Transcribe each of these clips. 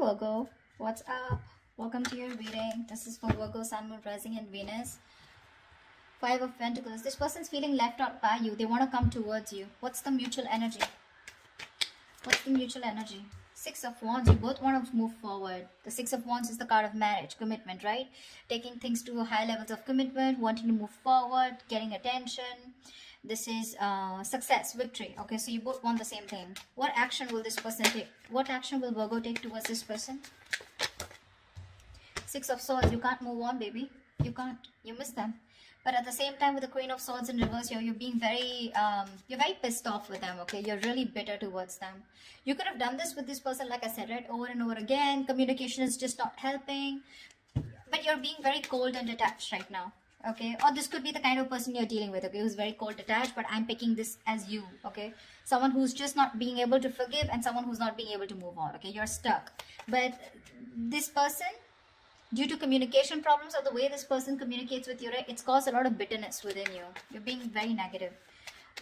Virgo, what's up? Welcome to your reading. This is for Virgo, Sun, Moon, Rising and Venus. Five of Pentacles. This person's feeling left out by you. They want to come towards you. What's the mutual energy? What's the mutual energy? Six of Wands. You both want to move forward. The Six of Wands is the card of marriage, commitment, right? Taking things to high levels of commitment, wanting to move forward, getting attention. This is success, victory. Okay, so you both want the same thing. What action will this person take? What action will Virgo take towards this person? Six of Swords. You can't move on, baby. You can't. You miss them. But at the same time, with the Queen of Swords in reverse here, you're being very, you're very pissed off with them, okay? You're really bitter towards them. You could have done this with this person, like I said, right? Over and over again. Communication is just not helping. But you're being very cold and detached right now, okay? Or this could be the kind of person you're dealing with, okay? Who's very cold, detached, but I'm picking this as you, okay? Someone who's just not being able to forgive and someone who's not being able to move on, okay? You're stuck. But this person, due to communication problems or the way this person communicates with you, right, it's caused a lot of bitterness within you. You're being very negative.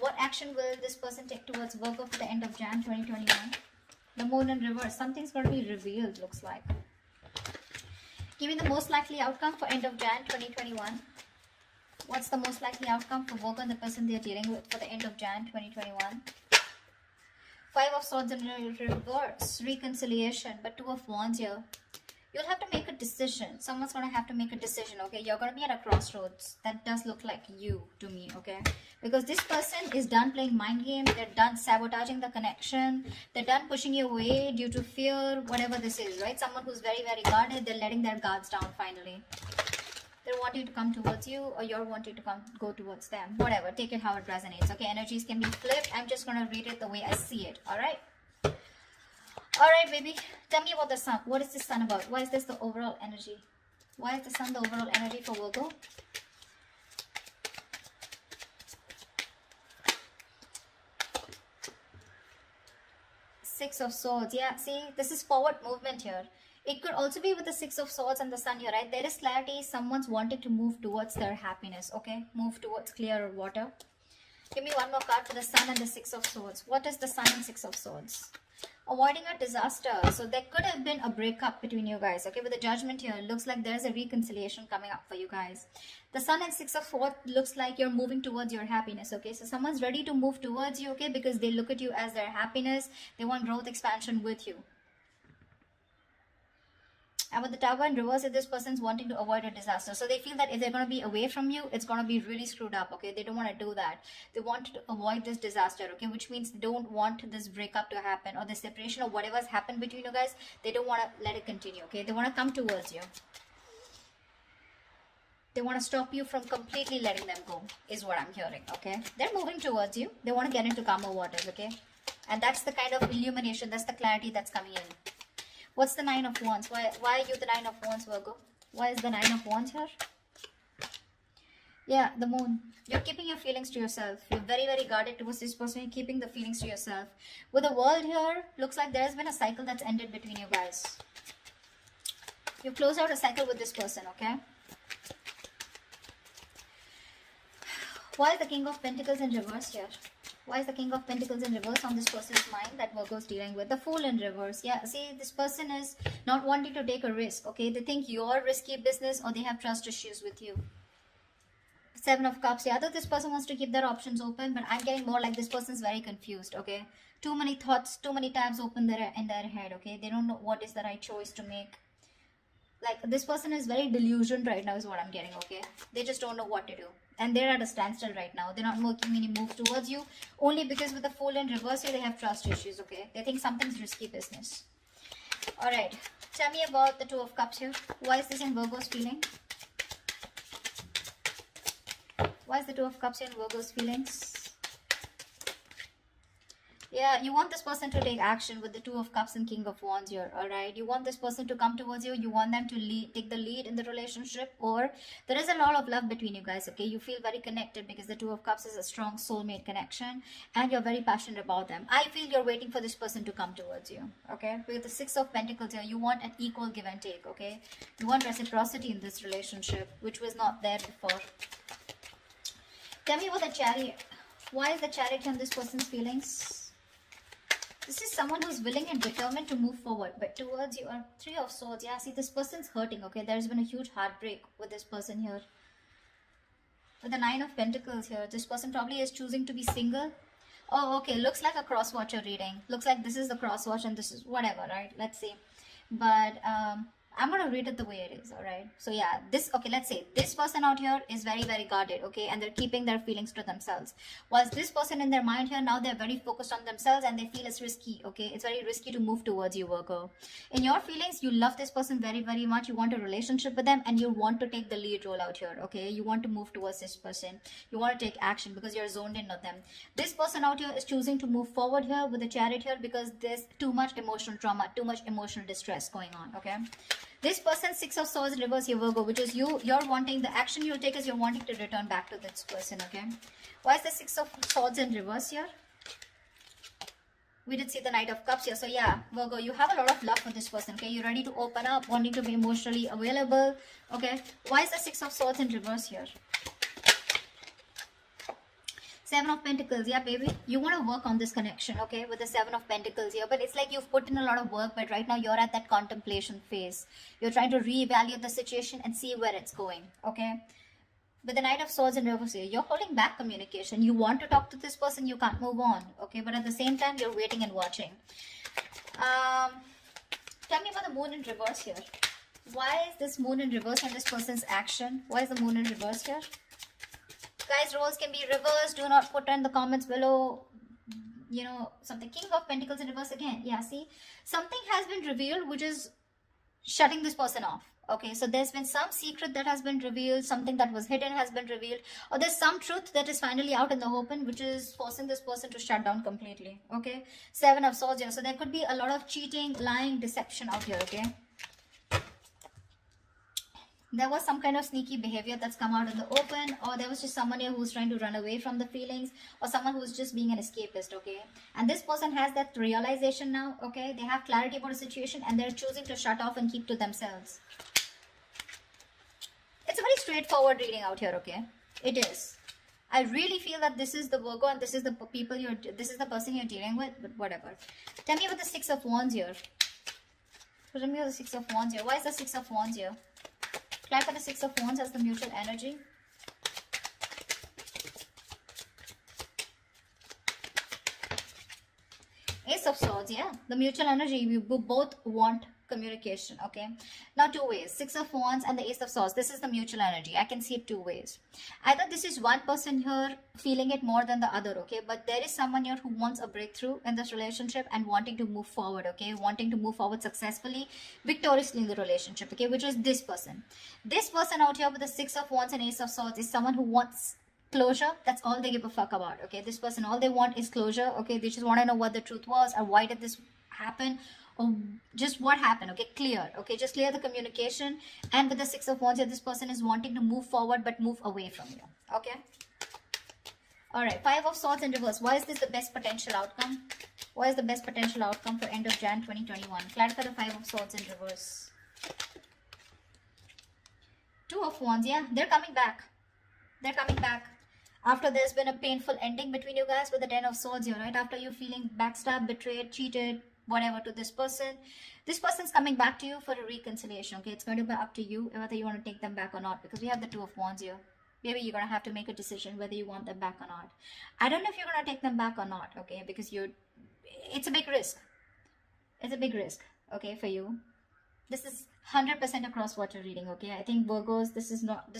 What action will this person take towards Virgo for the end of Jan 2021? The Moon in reverse. Something's going to be revealed, looks like. Give me the most likely outcome for end of Jan 2021. What's the most likely outcome for Virgo and the person they're dealing with for the end of Jan 2021? Five of Swords in reverse. Reconciliation. But Two of Wands here. You'll have to make a decision. Someone's going to have to make a decision, okay? You're going to be at a crossroads. That does look like you to me, okay? Because this person is done playing mind games. They're done sabotaging the connection. They're done pushing you away due to fear, whatever this is, right? Someone who's very, very guarded. They're letting their guards down finally. They're wanting to come towards you or you're wanting to go towards them. Whatever. Take it how it resonates, okay? Energies can be flipped. I'm just going to read it the way I see it, all right? Alright, baby. Tell me about the Sun. What is the Sun about? Why is this the overall energy? Why is the Sun the overall energy for Virgo? Six of Swords. Yeah, see, this is forward movement here. It could also be with the Six of Swords and the Sun here, right? There is clarity. Someone's wanting to move towards their happiness, okay? Move towards clearer water. Give me one more card for the Sun and the Six of Swords. What is the Sun and Six of Swords? Avoiding a disaster. So there could have been a breakup between you guys, okay? With the Judgment here, it looks like there's a reconciliation coming up for you guys. The Sun and Six of Swords looks like you're moving towards your happiness, okay? So someone's ready to move towards you, okay? Because they look at you as their happiness. They want growth, expansion with you. And with the Tower in reverse, if this person's wanting to avoid a disaster. So they feel that if they're going to be away from you, it's going to be really screwed up, okay? They don't want to do that. They want to avoid this disaster, okay? Which means they don't want this breakup to happen or the separation or whatever's happened between you guys. They don't want to let it continue, okay? They want to come towards you. They want to stop you from completely letting them go, is what I'm hearing, okay? They're moving towards you. They want to get into calmer waters, okay? And that's the kind of illumination, that's the clarity that's coming in. What's the Nine of Wands? Why are you the Nine of Wands, Virgo? Why is the Nine of Wands here? Yeah, the Moon. You're keeping your feelings to yourself. You're very, very guarded towards this person. You're keeping the feelings to yourself. With the World here, looks like there's been a cycle that's ended between you guys. You've closed out a cycle with this person, okay? Why is the King of Pentacles in reverse here? Why is the King of Pentacles in reverse on this person's mind that Virgo's dealing with? The Fool in reverse. Yeah, see, this person is not wanting to take a risk, okay? They think you're risky business or they have trust issues with you. Seven of Cups. Yeah, either this person wants to keep their options open, but I'm getting more like this person's very confused, okay? Too many thoughts, too many tabs open in their head, okay? They don't know what is the right choice to make. Like, this person is very delusioned right now is what I'm getting, okay? They just don't know what to do. And they're at a standstill right now. They're not making any move towards you. Only because with the Fool in reverse here, they have trust issues, okay? They think something's risky business. Alright. Tell me about the Two of Cups here. Why is this in Virgo's feeling? Why is the Two of Cups here in Virgo's feelings? Yeah, you want this person to take action with the Two of Cups and King of Wands here, alright? You want this person to come towards you. You want them to take the lead in the relationship, or there is a lot of love between you guys, okay? You feel very connected because the Two of Cups is a strong soulmate connection and you're very passionate about them. I feel you're waiting for this person to come towards you, okay? With the Six of Pentacles here, you want an equal give and take, okay? You want reciprocity in this relationship, which was not there before. Tell me about the Chariot. Why is the Chariot on this person's feelings? This is someone who's willing and determined to move forward, but towards you are Three of Swords. Yeah, see, this person's hurting, okay? There's been a huge heartbreak with this person here. With the Nine of Pentacles here, this person probably is choosing to be single. Oh, okay, looks like a cross-watcher reading. Looks like this is the cross-watch and this is whatever, right? Let's see. But I'm going to read it the way it is, alright? So yeah, this, okay, let's say this person out here is very, very guarded, okay? And they're keeping their feelings to themselves. Whilst this person in their mind here, now they're very focused on themselves and they feel it's risky, okay? It's very risky to move towards you, Virgo. In your feelings, you love this person very, very much. You want a relationship with them and you want to take the lead role out here, okay? You want to move towards this person. You want to take action because you're zoned in on them. This person out here is choosing to move forward here with the Chariot here because there's too much emotional trauma, too much emotional distress going on, okay? This person, Six of Swords in reverse here, Virgo, which is you're wanting, the action you'll take is you're wanting to return back to this person, okay? Why is the Six of Swords in reverse here? We did see the Knight of Cups here. So yeah, Virgo, you have a lot of love for this person, okay? You're ready to open up, wanting to be emotionally available, okay? Why is the Six of Swords in reverse here? Seven of Pentacles, yeah, baby. You want to work on this connection, okay, with the Seven of Pentacles here. But it's like you've put in a lot of work, but right now you're at that contemplation phase. You're trying to reevaluate the situation and see where it's going, okay? With the Knight of Swords in reverse here, you're holding back communication. You want to talk to this person, you can't move on, okay? But at the same time, you're waiting and watching. Tell me about the Moon in reverse here. Why is this Moon in reverse on this person's action? Why is the Moon in reverse here? Guys, roles can be reversed. Do not put in the comments below, you know, something. King of Pentacles in reverse again. Yeah, see, something has been revealed which is shutting this person off. Okay, so there's been some secret that has been revealed, something that was hidden has been revealed, or there's some truth that is finally out in the open which is forcing this person to shut down completely. Okay, Seven of Swords here. So there could be a lot of cheating, lying, deception out here. Okay, there was some kind of sneaky behavior that's come out in the open, or there was just someone here who's trying to run away from the feelings, or someone who's just being an escapist, okay? And this person has that realization now, okay? They have clarity about a situation and they're choosing to shut off and keep to themselves. It's a very straightforward reading out here, okay? It is. I really feel that this is the Virgo and this is the this is the person you're dealing with, but whatever. Tell me about the Six of Wands here. Tell me about the Six of Wands here. Why is the Six of Wands here? Clarify the Six of Wands as the mutual energy. Ace of Swords, yeah. The mutual energy, you both want communication, okay? Now two ways. Six of Wands and the Ace of Swords. This is the mutual energy. I can see it two ways. Either this is one person here feeling it more than the other, okay? But there is someone here who wants a breakthrough in this relationship and wanting to move forward, okay? Wanting to move forward successfully, victoriously in the relationship, okay? Which is this person. This person out here with the Six of Wands and Ace of Swords is someone who wants closure. That's all they give a fuck about, okay? This person, all they want is closure, okay? They just want to know what the truth was or why did this happen, or just what happened, okay? Clear, okay? Just clear the communication. And with the Six of Wands here, this person is wanting to move forward but move away from you, okay? All right, Five of Swords in reverse. Why is this the best potential outcome? What is the best potential outcome for end of Jan 2021? Clarify the Five of Swords in reverse. Two of Wands, yeah, they're coming back. They're coming back. After there's been a painful ending between you guys with the Ten of Swords here, right? After you feeling backstabbed, betrayed, cheated, whatever to this person's coming back to you for a reconciliation, okay? It's going to be up to you whether you want to take them back or not, because we have the Two of Wands here. Maybe you're going to have to make a decision whether you want them back or not. I don't know if you're going to take them back or not, okay? Because it's a big risk. It's a big risk, okay, for you. This is 100% a cross-watcher reading, okay? I think Virgos, this is not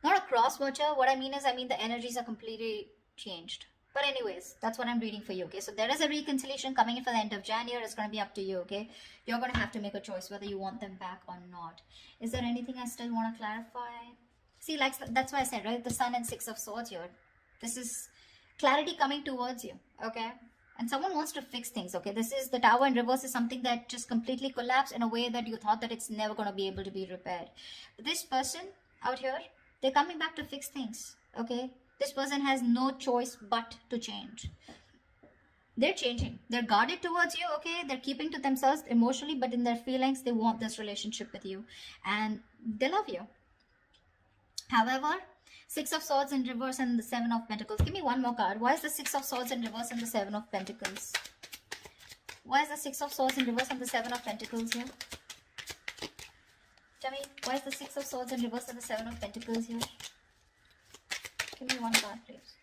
a cross-watcher. What I mean is, the energies are completely changed. But anyways, that's what I'm reading for you, okay? So there is a reconciliation coming in for the end of January. It's going to be up to you, okay? You're going to have to make a choice whether you want them back or not. Is there anything I still want to clarify? See, like, that's why I said, right? The Sun and Six of Swords here. This is clarity coming towards you, okay? And someone wants to fix things, okay? This is the Tower in reverse is something that just completely collapsed in a way that you thought that it's never going to be able to be repaired. But this person out here, they're coming back to fix things, okay? This person has no choice but to change. They're changing. They're guarded towards you, okay? They're keeping to themselves emotionally, but in their feelings, they want this relationship with you. And they love you. However, Six of Swords in reverse and the Seven of Pentacles. Give me one more card. Why is the Six of Swords in reverse and the Seven of Pentacles? Why is the Six of Swords in reverse and the Seven of Pentacles here? Tell me, why is the Six of Swords in reverse and the Seven of Pentacles here? Give me one card, please.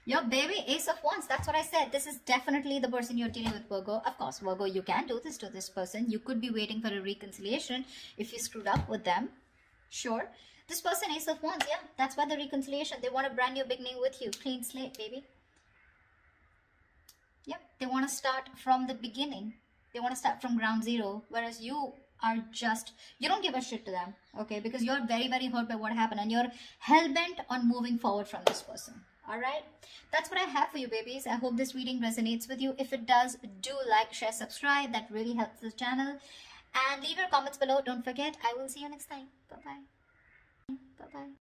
Your baby, Ace of Wands. That's what I said. This is definitely the person you're dealing with, Virgo. Of course, Virgo, you can do this to this person. You could be waiting for a reconciliation if you screwed up with them. Sure. This person, Ace of Wands, yeah, that's why the reconciliation. They want a brand new beginning with you. Clean slate, baby. Yep, they want to start from the beginning. They want to start from ground zero. Whereas you are just, you don't give a shit to them, okay? Because you're very, very hurt by what happened and you're hell-bent on moving forward from this person. Alright, that's what I have for you, babies. I hope this reading resonates with you. If it does, do like, share, subscribe. That really helps the channel. And leave your comments below. Don't forget, I will see you next time. Bye-bye. Bye-bye.